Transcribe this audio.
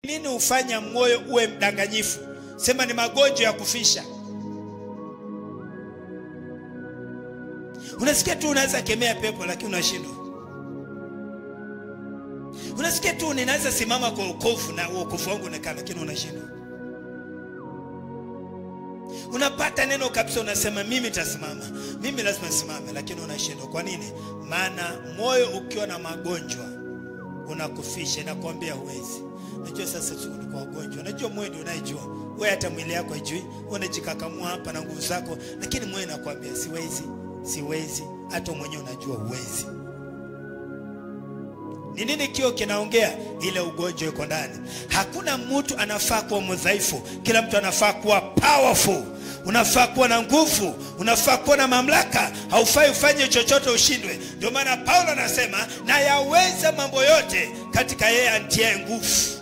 Nini ufanya moyo uwe mdanganyifu? Sema ni magonjwa ya kufisha. Unasikia tu unaweza kemea pepo lakini unashindwa. Unasikia tu ninaweza simama kwa wokovu na wokovu wangu unakaa lakini unashindwa. Unapata neno kabisa unasema mimi nitasimama. Mimi lazima nisimame lakini unashindwa. Kwa nini? Maana moyo ukiwa na magonjwa unakufisha, nakwambia huwezi. Najua sasa tuko kwa wagonjwa. Najua moyo ndio unajua. Wewe hata mwili yako hujui. Unajikakamua hapa na nguvu zako lakini moyo nakwambia siwezi. Siwezi. Hata mwenyewe unajua huwezi. Ni nini kio kinaongea? Ile ugonjwa yuko ndani. Hakuna mtu anafaa kuwa mdhaifu. Kila mtu anafaa kuwa powerful. Unafaa kuwa na nguvu, unafaa kuwa na mamlaka. Haufai ufanye chochote ushindwe. Ndio maana Paulo anasema na yaweza mambo yote katika yeye anitiaye nguvu.